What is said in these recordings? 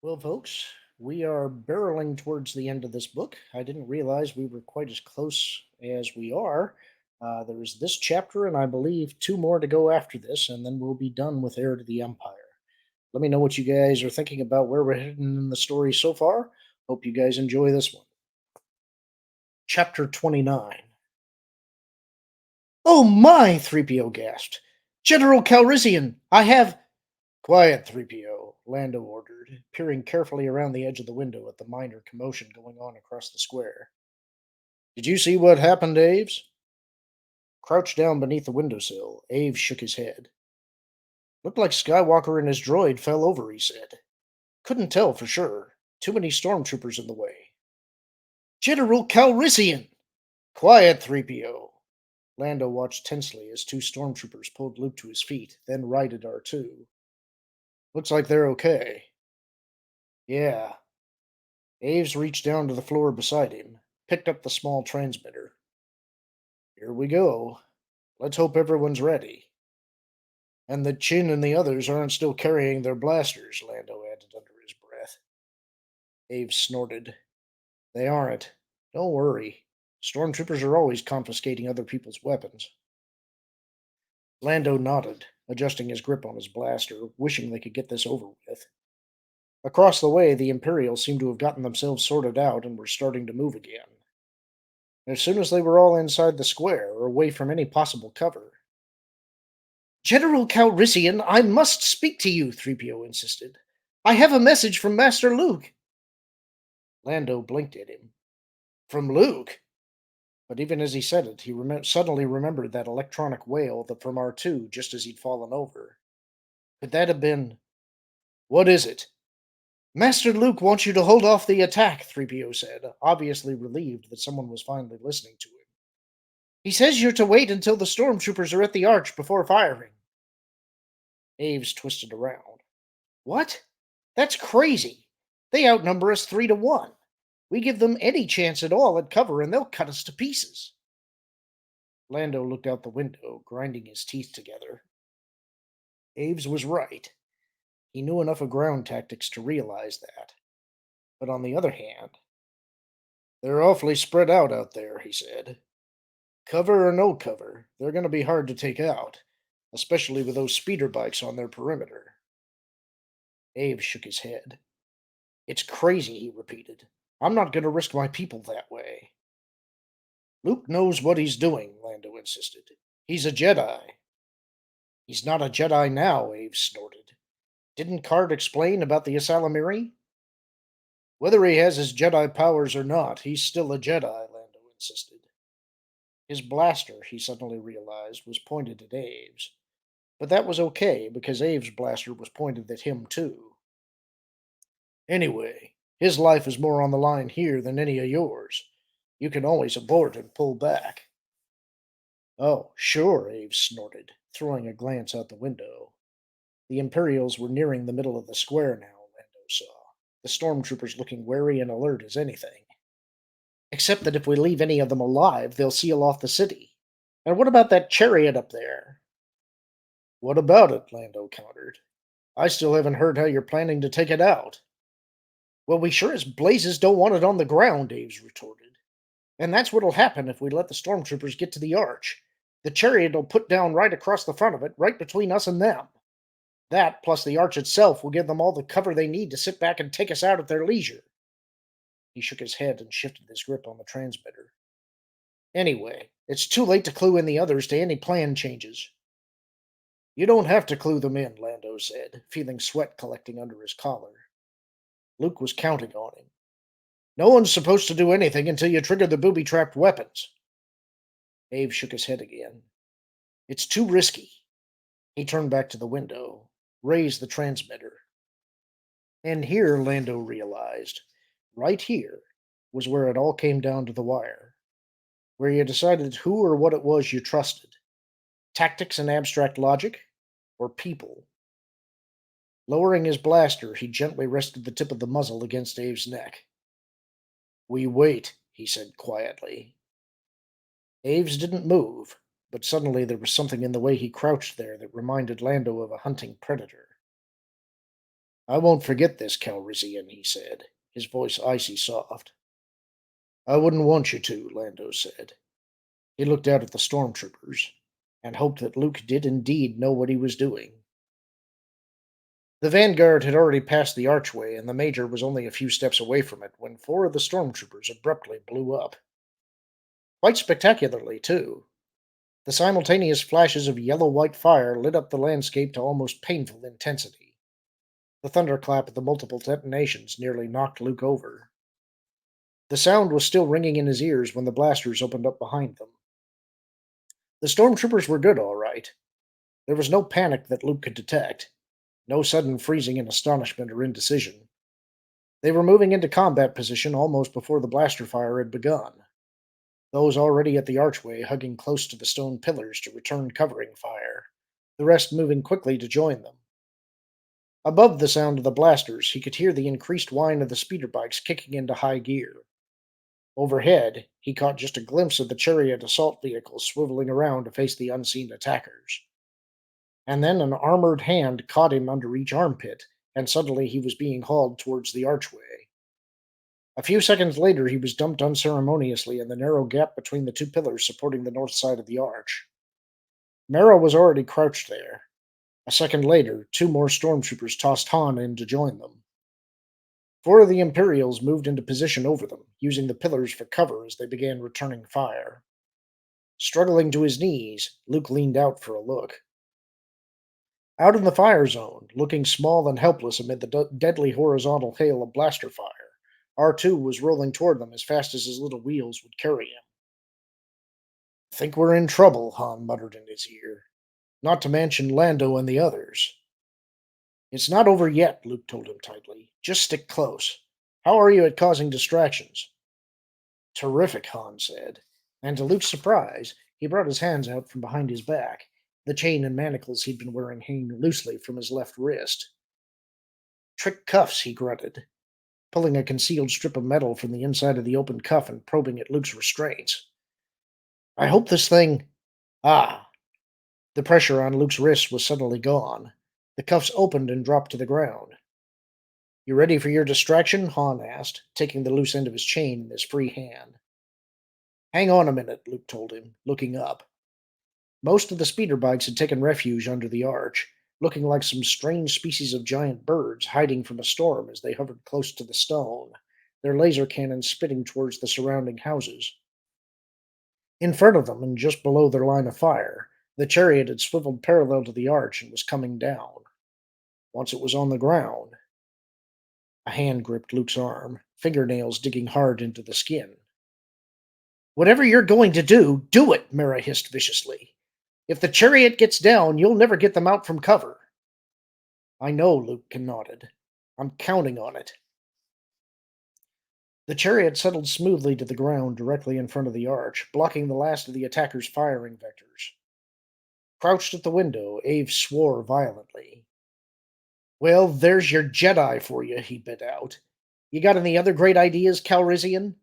Well, folks, we are barreling towards the end of this book. I didn't realize we were quite as close as we are. There's this chapter, and I believe two more to go after this, and then we'll be done with Heir to the Empire. Let me know what you guys are thinking about where we're heading in the story so far. Hope you guys enjoy this one. Chapter 29. Oh my! 3PO gasped. General Calrissian, I have. Quiet, 3PO, Lando ordered, peering carefully around the edge of the window at the minor commotion going on across the square. Did you see what happened, Aves? Crouched down beneath the windowsill, Aves shook his head. Looked like Skywalker and his droid fell over, he said. Couldn't tell for sure. Too many stormtroopers in the way. General Calrissian! Quiet, 3PO. Lando watched tensely as two stormtroopers pulled Luke to his feet, then righted R2. Looks like they're okay. Yeah. Aves reached down to the floor beside him, picked up the small transmitter. Here we go. Let's hope everyone's ready. And that Chin and the others aren't still carrying their blasters, Lando added under his breath. Aves snorted. They aren't. Don't worry. Stormtroopers are always confiscating other people's weapons. Lando nodded, adjusting his grip on his blaster, wishing they could get this over with. Across the way, the Imperials seemed to have gotten themselves sorted out and were starting to move again. As soon as they were all inside the square, or away from any possible cover. General Calrissian, I must speak to you, 3PO insisted. I have a message from Master Luke. Lando blinked at him. From Luke? But even as he said it, he suddenly remembered that electronic wail from R2 just as he'd fallen over. Could that have been. What is it? Master Luke wants you to hold off the attack, 3PO said, obviously relieved that someone was finally listening to him. He says you're to wait until the stormtroopers are at the arch before firing. Aves twisted around. What? That's crazy. They outnumber us 3-1. We give them any chance at all at cover and they'll cut us to pieces. Lando looked out the window, grinding his teeth together. Aves was right. He knew enough of ground tactics to realize that. But on the other hand, they're awfully spread out there, he said. Cover or no cover, they're going to be hard to take out, especially with those speeder bikes on their perimeter. Abe shook his head. It's crazy, he repeated. I'm not going to risk my people that way. Luke knows what he's doing, Lando insisted. He's a Jedi. He's not a Jedi now, Abe snorted. Didn't Card explain about the Asalamiri? Whether he has his Jedi powers or not, he's still a Jedi, Lando insisted. His blaster, he suddenly realized, was pointed at Abe's. But that was okay, because Abe's blaster was pointed at him, too. Anyway, his life is more on the line here than any of yours. You can always abort and pull back. Oh, sure, Abe snorted, throwing a glance out the window. The Imperials were nearing the middle of the square now, Lando saw, the stormtroopers looking wary and alert as anything. Except that if we leave any of them alive, they'll seal off the city. And what about that chariot up there? What about it? Lando countered. I still haven't heard how you're planning to take it out. Well, we sure as blazes don't want it on the ground, Aves retorted. And that's what'll happen if we let the stormtroopers get to the arch. The chariot'll put down right across the front of it, right between us and them. That, plus the arch itself, will give them all the cover they need to sit back and take us out at their leisure. He shook his head and shifted his grip on the transmitter. Anyway, it's too late to clue in the others to any plan changes. You don't have to clue them in, Lando said, feeling sweat collecting under his collar. Luke was counting on him. No one's supposed to do anything until you trigger the booby-trapped weapons. Abe shook his head again. It's too risky. He turned back to the window, raised the transmitter. And here, Lando realized, right here, was where it all came down to the wire. Where you decided who or what it was you trusted. Tactics and abstract logic, or people. Lowering his blaster, he gently rested the tip of the muzzle against Abe's neck. We wait, he said quietly. Aves didn't move, but suddenly there was something in the way he crouched there that reminded Lando of a hunting predator. I won't forget this, Calrissian, he said, his voice icy soft. I wouldn't want you to, Lando said. He looked out at the stormtroopers and hoped that Luke did indeed know what he was doing. The vanguard had already passed the archway, and the Major was only a few steps away from it when four of the stormtroopers abruptly blew up. Quite spectacularly, too. The simultaneous flashes of yellow white fire lit up the landscape to almost painful intensity. The thunderclap of the multiple detonations nearly knocked Luke over. The sound was still ringing in his ears when the blasters opened up behind them. The stormtroopers were good, all right. There was no panic that Luke could detect, no sudden freezing in astonishment or indecision. They were moving into combat position almost before the blaster fire had begun, those already at the archway hugging close to the stone pillars to return covering fire, the rest moving quickly to join them. Above the sound of the blasters, he could hear the increased whine of the speeder bikes kicking into high gear. Overhead, he caught just a glimpse of the chariot assault vehicles swiveling around to face the unseen attackers. And then an armored hand caught him under each armpit, and suddenly he was being hauled towards the archway. A few seconds later, he was dumped unceremoniously in the narrow gap between the two pillars supporting the north side of the arch. Mara was already crouched there. A second later, two more stormtroopers tossed Han in to join them. Four of the Imperials moved into position over them, using the pillars for cover as they began returning fire. Struggling to his knees, Luke leaned out for a look. Out in the fire zone, looking small and helpless amid the deadly horizontal hail of blaster fire, R2 was rolling toward them as fast as his little wheels would carry him. Think we're in trouble, Han muttered in his ear. Not to mention Lando and the others. It's not over yet, Luke told him tightly. Just stick close. How are you at causing distractions? Terrific, Han said. And to Luke's surprise, he brought his hands out from behind his back, the chain and manacles he'd been wearing hanging loosely from his left wrist. Trick cuffs, he grunted, pulling a concealed strip of metal from the inside of the open cuff and probing at Luke's restraints. I hope this thing. Ah! The pressure on Luke's wrist was suddenly gone. The cuffs opened and dropped to the ground. You ready for your distraction? Han asked, taking the loose end of his chain in his free hand. Hang on a minute, Luke told him, looking up. Most of the speeder bikes had taken refuge under the arch, looking like some strange species of giant birds hiding from a storm as they hovered close to the stone, their laser cannons spitting towards the surrounding houses. In front of them, and just below their line of fire, the chariot had swiveled parallel to the arch and was coming down. Once it was on the ground, a hand gripped Luke's arm, fingernails digging hard into the skin. Whatever you're going to do, do it, Mara hissed viciously. If the chariot gets down, you'll never get them out from cover. I know, Luke nodded. I'm counting on it. The chariot settled smoothly to the ground directly in front of the arch, blocking the last of the attackers' firing vectors. Crouched at the window, Ave swore violently. Well, there's your Jedi for you, he bit out. You got any other great ideas, Calrissian?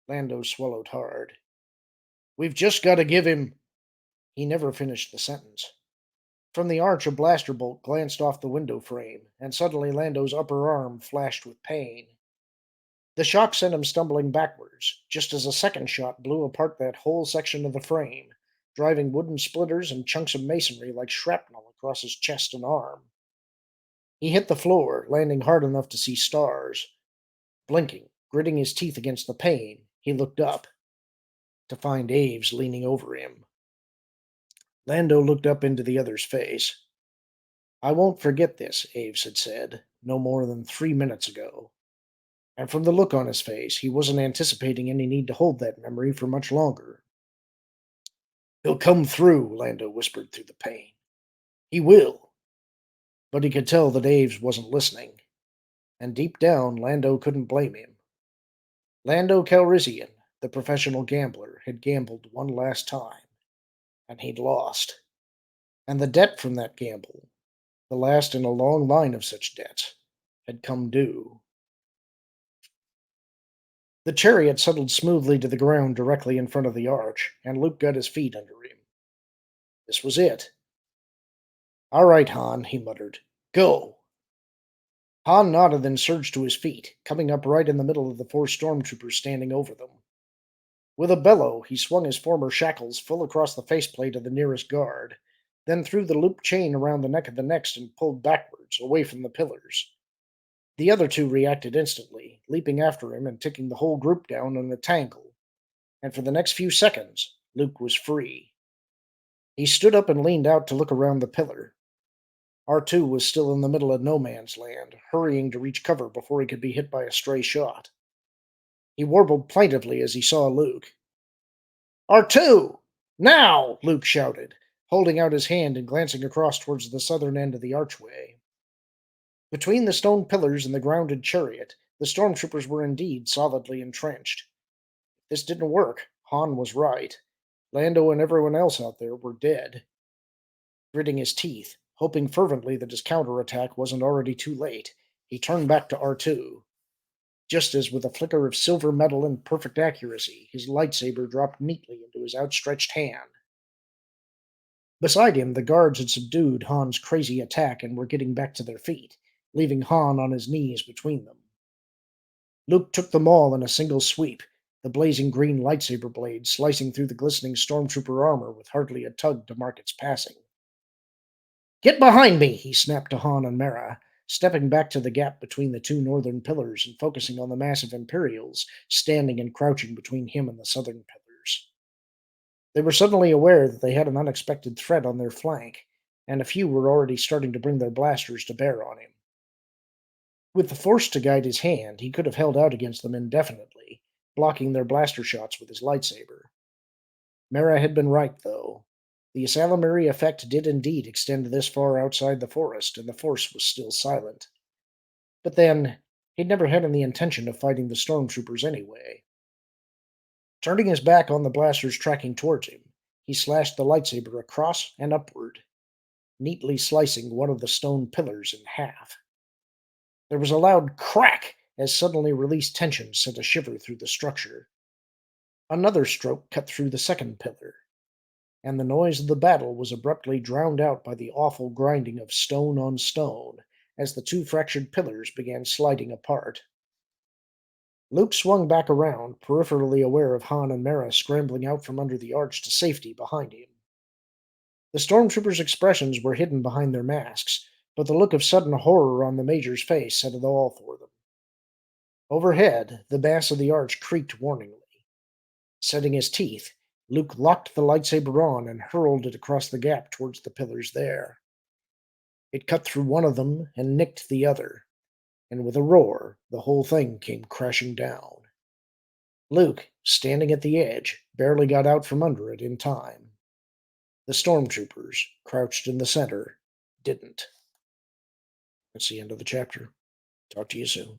Lando swallowed hard. We've just got to give him. He never finished the sentence. From the arch, a blaster bolt glanced off the window frame, and suddenly Lando's upper arm flashed with pain. The shock sent him stumbling backwards, just as a second shot blew apart that whole section of the frame, driving wooden splinters and chunks of masonry like shrapnel across his chest and arm. He hit the floor, landing hard enough to see stars. Blinking, gritting his teeth against the pain, he looked up to find Aves leaning over him. Lando looked up into the other's face. I won't forget this, Aves had said, no more than 3 minutes ago. And from the look on his face, he wasn't anticipating any need to hold that memory for much longer. He'll come through, Lando whispered through the pain. He will. But he could tell that Aves wasn't listening. And deep down, Lando couldn't blame him. Lando Calrissian, the professional gambler, had gambled one last time, and he'd lost. And the debt from that gamble, the last in a long line of such debts, had come due. The chariot settled smoothly to the ground directly in front of the arch, and Luke got his feet under him. This was it. All right, Han, he muttered. Go! Han nodded, then surged to his feet, coming up right in the middle of the four stormtroopers standing over them. With a bellow, he swung his former shackles full across the faceplate of the nearest guard, then threw the loop chain around the neck of the next and pulled backwards, away from the pillars. The other two reacted instantly, leaping after him and taking the whole group down in a tangle, and for the next few seconds, Luke was free. He stood up and leaned out to look around the pillar. R2 was still in the middle of no man's land, hurrying to reach cover before he could be hit by a stray shot. He warbled plaintively as he saw Luke. R2! Now! Luke shouted, holding out his hand and glancing across towards the southern end of the archway. Between the stone pillars and the grounded chariot, the stormtroopers were indeed solidly entrenched. If this didn't work, Han was right. Lando and everyone else out there were dead. Gritting his teeth, hoping fervently that his counterattack wasn't already too late, he turned back to R2. Just as, with a flicker of silver metal and perfect accuracy, his lightsaber dropped neatly into his outstretched hand. Beside him, the guards had subdued Han's crazy attack and were getting back to their feet, leaving Han on his knees between them. Luke took them all in a single sweep, the blazing green lightsaber blade slicing through the glistening stormtrooper armor with hardly a tug to mark its passing. "Get behind me!" he snapped to Han and Mara, stepping back to the gap between the two northern pillars and focusing on the massive Imperials standing and crouching between him and the southern pillars. They were suddenly aware that they had an unexpected threat on their flank, and a few were already starting to bring their blasters to bear on him. With the Force to guide his hand, he could have held out against them indefinitely, blocking their blaster shots with his lightsaber. Mara had been right, though. The Asalamiri effect did indeed extend this far outside the forest, and the Force was still silent. But then, he'd never had any intention of fighting the stormtroopers anyway. Turning his back on the blasters tracking towards him, he slashed the lightsaber across and upward, neatly slicing one of the stone pillars in half. There was a loud crack as suddenly released tension sent a shiver through the structure. Another stroke cut through the second pillar, and the noise of the battle was abruptly drowned out by the awful grinding of stone on stone as the two fractured pillars began sliding apart. Luke swung back around, peripherally aware of Han and Mara scrambling out from under the arch to safety behind him. The stormtroopers' expressions were hidden behind their masks, but the look of sudden horror on the Major's face said it all for them. Overhead, the mass of the arch creaked warningly. Setting his teeth, Luke locked the lightsaber on and hurled it across the gap towards the pillars there. It cut through one of them and nicked the other, and with a roar, the whole thing came crashing down. Luke, standing at the edge, barely got out from under it in time. The stormtroopers, crouched in the center, didn't. That's the end of the chapter. Talk to you soon.